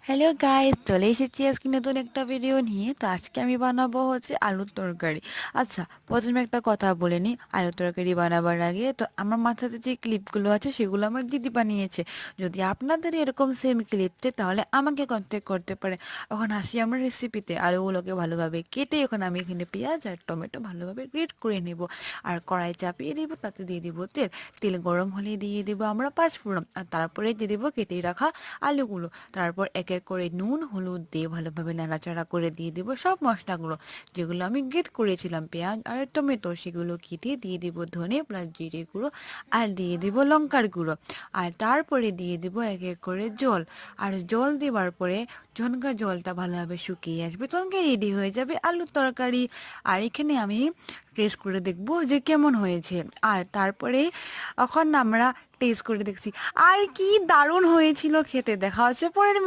Hello guys, চলে এসেছি আজকে নতুন একটা ভিডিও নিয়ে। তো আজকে আমি বানাবো হচ্ছে আলুর তরকারি। আচ্ছা, প্রথমে একটা কথা বলে নিই। আলুর তরকারি বানাবার আগে তো আমার মাথাতে যে ক্লিপগুলো আছে সেগুলো আমার দিদি বানিয়েছে। যদি আপনাদের এরকম সেম ক্লিপ চাই তাহলে আমাকে কন্ট্যাক্ট করতে পারে। এখন আসি আমার রেসিপিতে। আলুগুলোকে ভালোভাবে কেটে এখন আমি এখানে পেঁয়াজ আর টমেটো ভালোভাবে গ্রেট করে নেব। আর কড়াই চাপিয়ে দিব, তাতে দিয়ে দিব তেল। তেল গরম হলে দিয়ে দিব আমরা পাঁচফোড়ন, আর তারপরে দিয়ে দিব কেটে রাখা আলুগুলো। তারপর এক এক করে নুন হলুদ দিয়ে ভালোভাবে নাড়াচাড়া করে দিয়ে দিব সব মশলাগুলো, যেগুলো আমি গ্রেট করেছিলাম পেঁয়াজ আর টমেটো, সেগুলো কেটে দিয়ে দিব ধনে প্লাস জিরে গুঁড়ো, আর দিয়ে দিব লঙ্কার গুঁড়ো। আর তারপরে দিয়ে দিব এক এক করে জল। আর জল দেওয়ার পরে ঝনকা জলটা ভালোভাবে শুকিয়ে আসবে, তখন রেডি হয়ে যাবে আলুর তরকারি। আর এখানে আমি টেস্ট করে দেখব যে কেমন হয়েছে। আর তারপরে এখন আমরা টেস্ট করে দেখছি, আর কি দারুণ হয়েছিল খেতে। দেখা হচ্ছে পরের